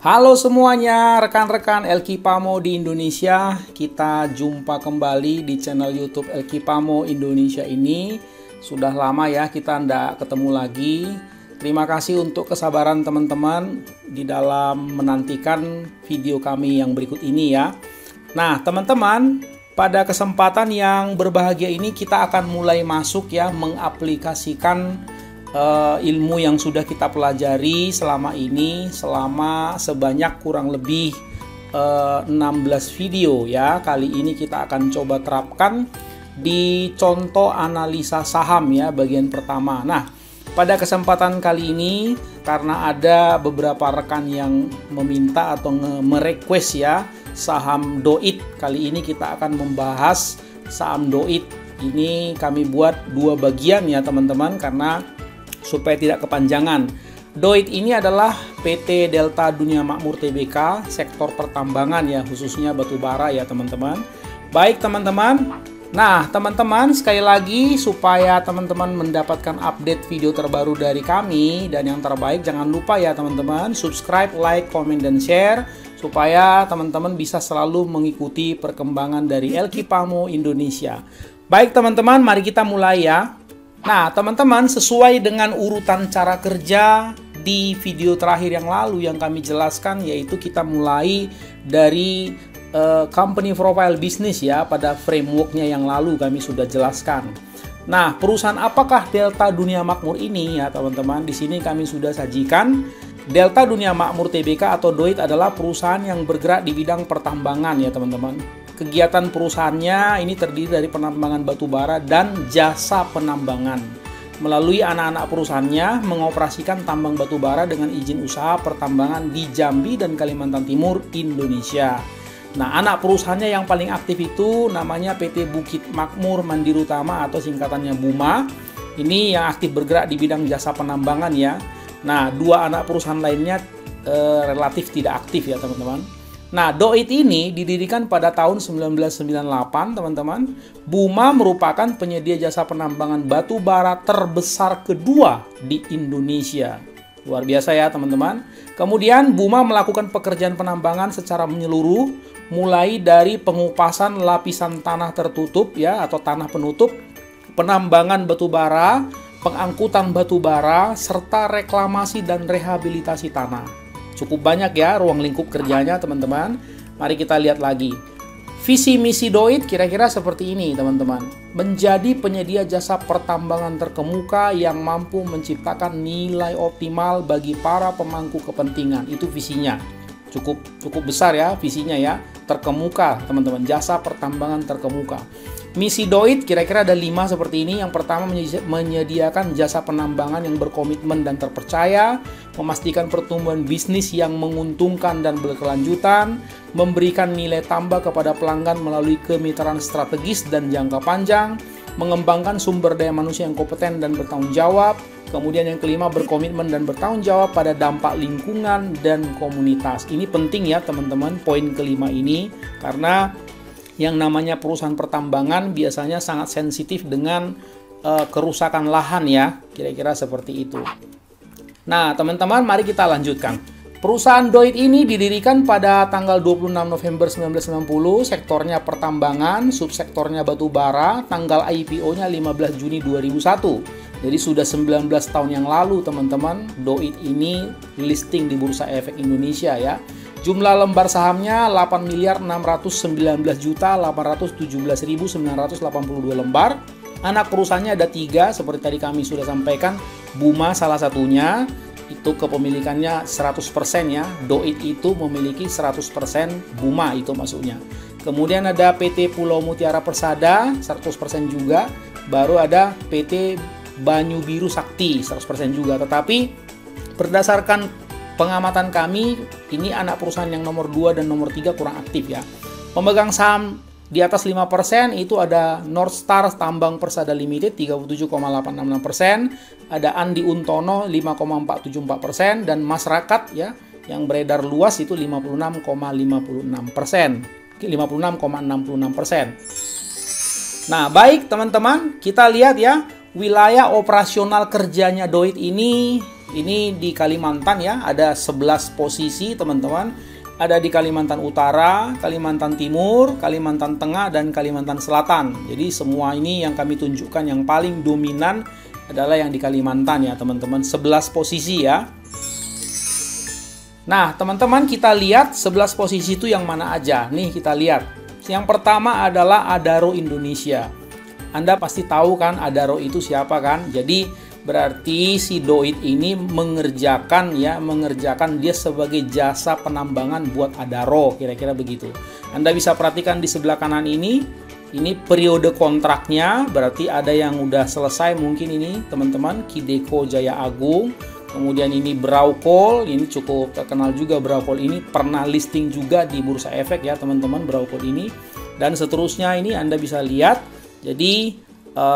Halo semuanya, rekan-rekan Elki Pamo di Indonesia. Kita jumpa kembali di channel YouTube Elki Pamo Indonesia ini. Sudah lama ya kita ndak ketemu lagi. Terima kasih untuk kesabaran teman-teman di dalam menantikan video kami yang berikut ini ya. Nah teman-teman, pada kesempatan yang berbahagia ini kita akan mulai masuk ya mengaplikasikan ilmu yang sudah kita pelajari selama ini, selama sebanyak kurang lebih 16 video ya. Kali ini kita akan coba terapkan di contoh analisa saham ya, bagian pertama. Nah, pada kesempatan kali ini karena ada beberapa rekan yang meminta atau merequest ya saham DOIT, kali ini kita akan membahas saham DOIT. Ini kami buat dua bagian ya teman-teman, karena supaya tidak kepanjangan. DOIT ini adalah PT Delta Dunia Makmur Tbk, sektor pertambangan ya, khususnya batubara ya teman-teman. Baik teman-teman, nah teman-teman sekali lagi supaya teman-teman mendapatkan update video terbaru dari kami, dan yang terbaik jangan lupa ya teman-teman subscribe, like, komen, dan share supaya teman-teman bisa selalu mengikuti perkembangan dari Elki Pamo Indonesia. Baik teman-teman, mari kita mulai ya. Nah teman-teman, sesuai dengan urutan cara kerja di video terakhir yang lalu yang kami jelaskan, yaitu kita mulai dari company profile business ya, pada frameworknya yang lalu kami sudah jelaskan. Nah, perusahaan apakah Delta Dunia Makmur ini ya teman-teman? Di sini kami sudah sajikan. Delta Dunia Makmur Tbk atau DOIT adalah perusahaan yang bergerak di bidang pertambangan ya teman-teman. Kegiatan perusahaannya ini terdiri dari penambangan batubara dan jasa penambangan. Melalui anak-anak perusahaannya mengoperasikan tambang batubara dengan izin usaha pertambangan di Jambi dan Kalimantan Timur, Indonesia. Nah, anak perusahaannya yang paling aktif itu namanya PT Bukit Makmur Mandiri Utama atau singkatannya BUMA. Ini yang aktif bergerak di bidang jasa penambangan ya. Nah, dua anak perusahaan lainnya relatif tidak aktif ya teman-teman. Nah, DOIT ini didirikan pada tahun 1998, teman-teman. BUMA merupakan penyedia jasa penambangan batu bara terbesar kedua di Indonesia. Luar biasa ya, teman-teman. Kemudian BUMA melakukan pekerjaan penambangan secara menyeluruh, mulai dari pengupasan lapisan tanah tertutup ya atau tanah penutup, penambangan batu bara, pengangkutan batu bara, serta reklamasi dan rehabilitasi tanah. Cukup banyak ya ruang lingkup kerjanya teman-teman. Mari kita lihat lagi. Visi misi DOIT kira-kira seperti ini teman-teman. Menjadi penyedia jasa pertambangan terkemuka yang mampu menciptakan nilai optimal bagi para pemangku kepentingan. Itu visinya. Cukup besar ya visinya ya. Terkemuka teman-teman, jasa pertambangan terkemuka. Misi DOIT kira-kira ada 5 seperti ini. Yang pertama, menyediakan jasa penambangan yang berkomitmen dan terpercaya, memastikan pertumbuhan bisnis yang menguntungkan dan berkelanjutan, memberikan nilai tambah kepada pelanggan melalui kemitraan strategis dan jangka panjang, mengembangkan sumber daya manusia yang kompeten dan bertanggung jawab. Kemudian yang kelima, berkomitmen dan bertanggung jawab pada dampak lingkungan dan komunitas. Ini penting ya teman-teman, poin kelima ini, karena yang namanya perusahaan pertambangan biasanya sangat sensitif dengan kerusakan lahan ya, kira-kira seperti itu. Nah teman-teman, mari kita lanjutkan. Perusahaan DOIT ini didirikan pada tanggal 26 November 1990, sektornya pertambangan, subsektornya batubara, tanggal IPO-nya 15 Juni 2001. Jadi sudah 19 tahun yang lalu teman-teman, DOIT ini listing di Bursa Efek Indonesia ya. Jumlah lembar sahamnya 8.619.817.982 lembar. Anak perusahaannya ada 3, seperti tadi kami sudah sampaikan. BUMA salah satunya, itu kepemilikannya 100% ya. DOIT itu memiliki 100% BUMA itu maksudnya. Kemudian ada PT Pulau Mutiara Persada 100% juga. Baru ada PT Banyu Biru Sakti 100% juga. Tetapi berdasarkan pengamatan kami, ini anak perusahaan yang nomor 2 dan nomor 3 kurang aktif ya. Pemegang saham di atas 5% itu ada North Star Tambang Persada Limited 37,866%, ada Andi Untono 5,474%, dan masyarakat ya yang beredar luas itu 56,56%. 56,66%. Nah, baik teman-teman, kita lihat ya wilayah operasional kerjanya DOIT ini Ini di Kalimantan ya, ada 11 posisi teman-teman. Ada di Kalimantan Utara, Kalimantan Timur, Kalimantan Tengah, dan Kalimantan Selatan. Jadi semua ini yang kami tunjukkan yang paling dominan adalah yang di Kalimantan ya teman-teman. 11 posisi ya. Nah teman-teman, kita lihat 11 posisi itu yang mana aja. Nih kita lihat. Yang pertama adalah Adaro Indonesia. Anda pasti tahu kan Adaro itu siapa kan? Jadi berarti si Doit ini mengerjakan dia sebagai jasa penambangan buat Adaro, kira-kira begitu. Anda bisa perhatikan di sebelah kanan ini periode kontraknya, berarti ada yang udah selesai mungkin ini teman-teman, Kideko Jaya Agung. Kemudian ini Braukol, ini cukup terkenal juga Braukol ini, pernah listing juga di Bursa Efek ya teman-teman Braukol ini. Dan seterusnya ini Anda bisa lihat, jadi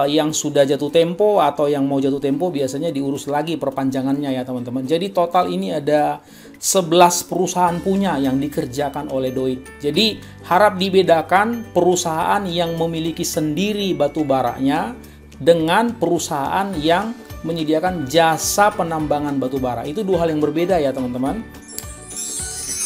yang sudah jatuh tempo atau yang mau jatuh tempo biasanya diurus lagi perpanjangannya ya teman-teman. Jadi total ini ada 11 perusahaan punya yang dikerjakan oleh Doit. Jadi harap dibedakan perusahaan yang memiliki sendiri batu baranya dengan perusahaan yang menyediakan jasa penambangan batu bara. Itu dua hal yang berbeda ya teman-teman.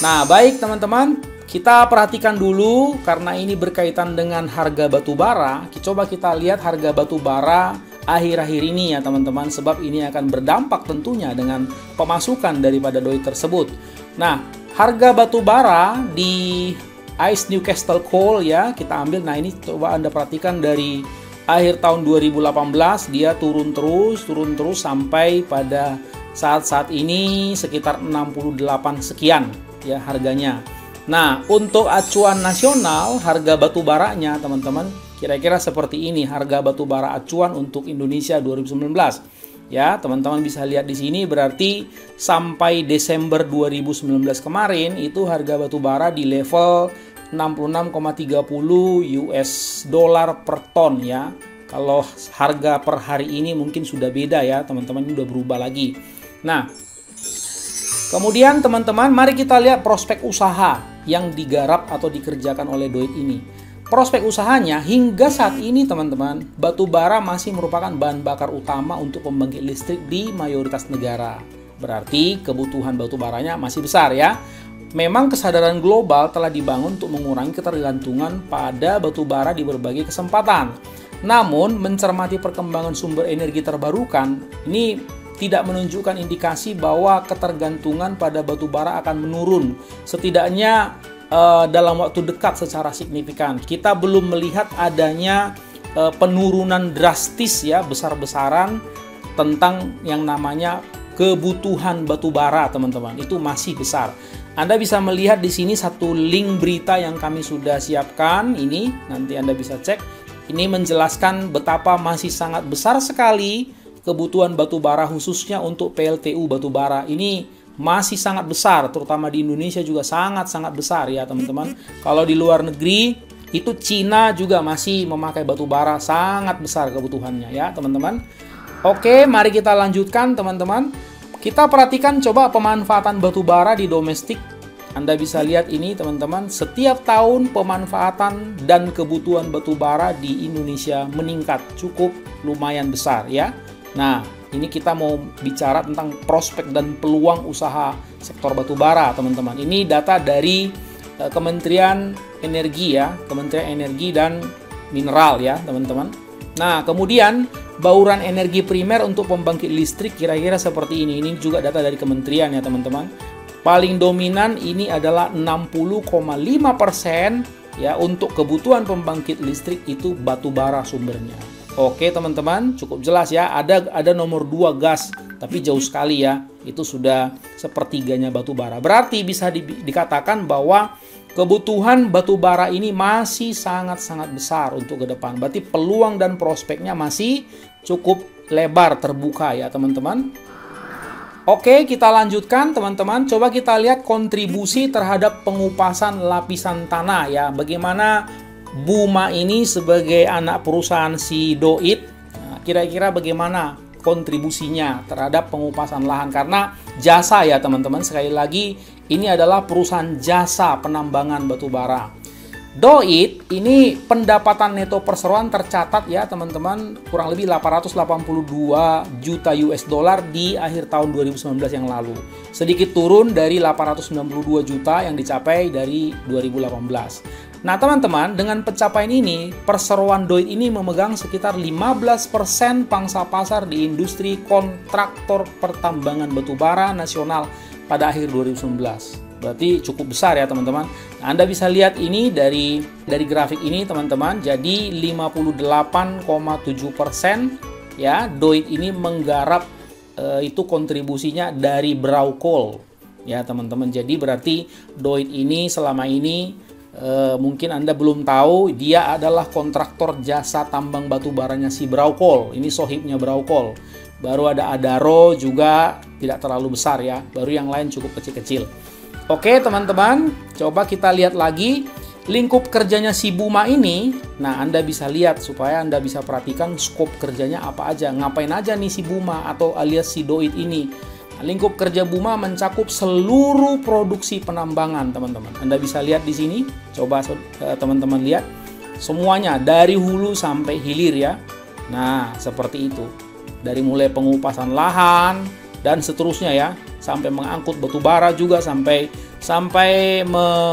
Nah baik teman-teman, kita perhatikan dulu karena ini berkaitan dengan harga batu bara. Coba kita lihat harga batu bara akhir-akhir ini ya teman-teman, sebab ini akan berdampak tentunya dengan pemasukan daripada Doit tersebut. Nah, harga batu bara di ICE Newcastle Coal ya, kita ambil. Nah, ini coba Anda perhatikan dari akhir tahun 2018 dia turun terus sampai pada saat ini sekitar 68 sekian ya harganya. Nah, untuk acuan nasional harga batu baranya teman-teman kira-kira seperti ini harga batu bara acuan untuk Indonesia 2019. Ya, teman-teman bisa lihat di sini berarti sampai Desember 2019 kemarin itu harga batu bara di level 66,30 US dollar per ton ya. Kalau harga per hari ini mungkin sudah beda ya teman-teman, ini udah berubah lagi. Nah, kemudian teman-teman mari kita lihat prospek usaha yang digarap atau dikerjakan oleh Doit ini. Prospek usahanya hingga saat ini teman-teman, batu bara masih merupakan bahan bakar utama untuk pembangkit listrik di mayoritas negara. Berarti kebutuhan batu baranya masih besar ya. Memang kesadaran global telah dibangun untuk mengurangi ketergantungan pada batu bara di berbagai kesempatan. Namun, mencermati perkembangan sumber energi terbarukan, ini tidak menunjukkan indikasi bahwa ketergantungan pada batu bara akan menurun. Setidaknya dalam waktu dekat secara signifikan. Kita belum melihat adanya penurunan drastis ya, besar-besaran tentang yang namanya kebutuhan batu bara, teman-teman. Itu masih besar. Anda bisa melihat di sini satu link berita yang kami sudah siapkan. Ini nanti Anda bisa cek. Ini menjelaskan betapa masih sangat besar sekali kebutuhan batu bara khususnya untuk PLTU batu bara. Ini masih sangat besar, terutama di Indonesia juga sangat-sangat besar ya teman-teman. Kalau di luar negeri itu Cina juga masih memakai batu bara, sangat besar kebutuhannya ya teman-teman. Oke, mari kita lanjutkan teman-teman. Kita perhatikan coba pemanfaatan batu bara di domestik. Anda bisa lihat ini teman-teman, setiap tahun pemanfaatan dan kebutuhan batu bara di Indonesia meningkat cukup lumayan besar ya. Nah, ini kita mau bicara tentang prospek dan peluang usaha sektor batu bara teman-teman. Ini data dari Kementerian Energi ya, Kementerian Energi dan Mineral ya teman-teman. Nah, kemudian bauran energi primer untuk pembangkit listrik kira-kira seperti ini. Ini juga data dari kementerian ya teman-teman. Paling dominan ini adalah 60,5% ya untuk kebutuhan pembangkit listrik itu batu bara sumbernya. Oke teman-teman, cukup jelas ya. Ada nomor 2 gas, tapi jauh sekali ya. Itu sudah sepertiganya batu bara. Berarti bisa dikatakan bahwa kebutuhan batu bara ini masih sangat-sangat besar untuk ke depan. Berarti peluang dan prospeknya masih cukup lebar terbuka ya teman-teman. Oke, kita lanjutkan teman-teman. Coba kita lihat kontribusi terhadap pengupasan lapisan tanah ya. Bagaimana Buma ini sebagai anak perusahaan si Doit, kira-kira bagaimana kontribusinya terhadap pengupasan lahan. Karena jasa ya teman-teman, sekali lagi ini adalah perusahaan jasa penambangan batu bara. Doit ini pendapatan neto perseroan tercatat ya teman-teman kurang lebih 882 juta US dollar di akhir tahun 2019 yang lalu. Sedikit turun dari 892 juta yang dicapai dari 2018. Nah teman-teman, dengan pencapaian ini, perseroan Doit ini memegang sekitar 15% pangsa pasar di industri kontraktor pertambangan batubara nasional pada akhir 2019. Berarti cukup besar ya teman-teman. Nah, Anda bisa lihat ini dari grafik ini teman-teman. Jadi 58,7% ya Doit ini menggarap itu kontribusinya dari Browncoal ya teman-teman. Jadi berarti Doit ini selama ini mungkin Anda belum tahu, dia adalah kontraktor jasa tambang batu baranya si Browncoal. Ini sohibnya Browncoal. Baru ada Adaro juga tidak terlalu besar ya. Baru yang lain cukup kecil-kecil. Oke teman-teman, coba kita lihat lagi lingkup kerjanya si Buma ini. Nah, Anda bisa lihat supaya Anda bisa perhatikan skop kerjanya apa aja. Ngapain aja nih si Buma atau alias si Doit ini. Nah, lingkup kerja Buma mencakup seluruh produksi penambangan teman-teman. Anda bisa lihat di sini. Coba teman-teman lihat. Semuanya dari hulu sampai hilir ya. Nah, seperti itu. Dari mulai pengupasan lahan dan seterusnya ya, sampai mengangkut batu bara juga, sampai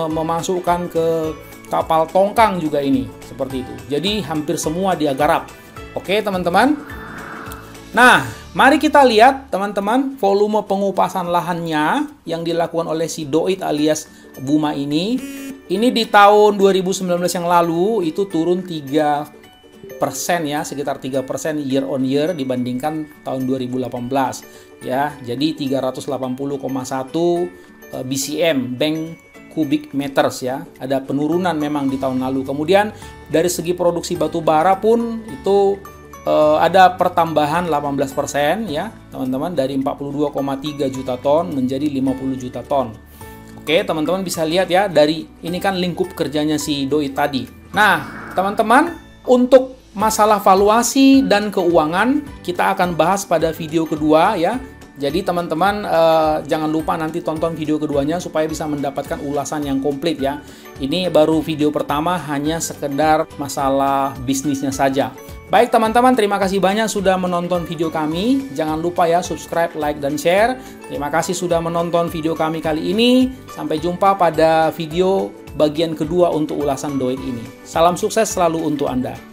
memasukkan ke kapal tongkang juga ini, seperti itu. Jadi hampir semua dia garap. Oke teman-teman. Nah, mari kita lihat teman-teman volume pengupasan lahannya yang dilakukan oleh si Doit alias Buma ini. Ini di tahun 2019 yang lalu itu turun 3% ya, sekitar 3% year on year dibandingkan tahun 2018 ya. Jadi 380,1 BCM bank cubic meters ya. Ada penurunan memang di tahun lalu. Kemudian dari segi produksi batu bara pun itu ada pertambahan 18% ya teman-teman, dari 42,3 juta ton menjadi 50 juta ton. Oke teman-teman bisa lihat ya, dari ini kan lingkup kerjanya si Doit tadi. Nah teman-teman, untuk masalah valuasi dan keuangan kita akan bahas pada video kedua ya. Jadi teman-teman jangan lupa nanti tonton video keduanya supaya bisa mendapatkan ulasan yang komplit ya. Ini baru video pertama, hanya sekedar masalah bisnisnya saja. Baik teman-teman, terima kasih banyak sudah menonton video kami. Jangan lupa ya subscribe, like, dan share. Terima kasih sudah menonton video kami kali ini. Sampai jumpa pada video bagian kedua untuk ulasan Doit ini. Salam sukses selalu untuk Anda.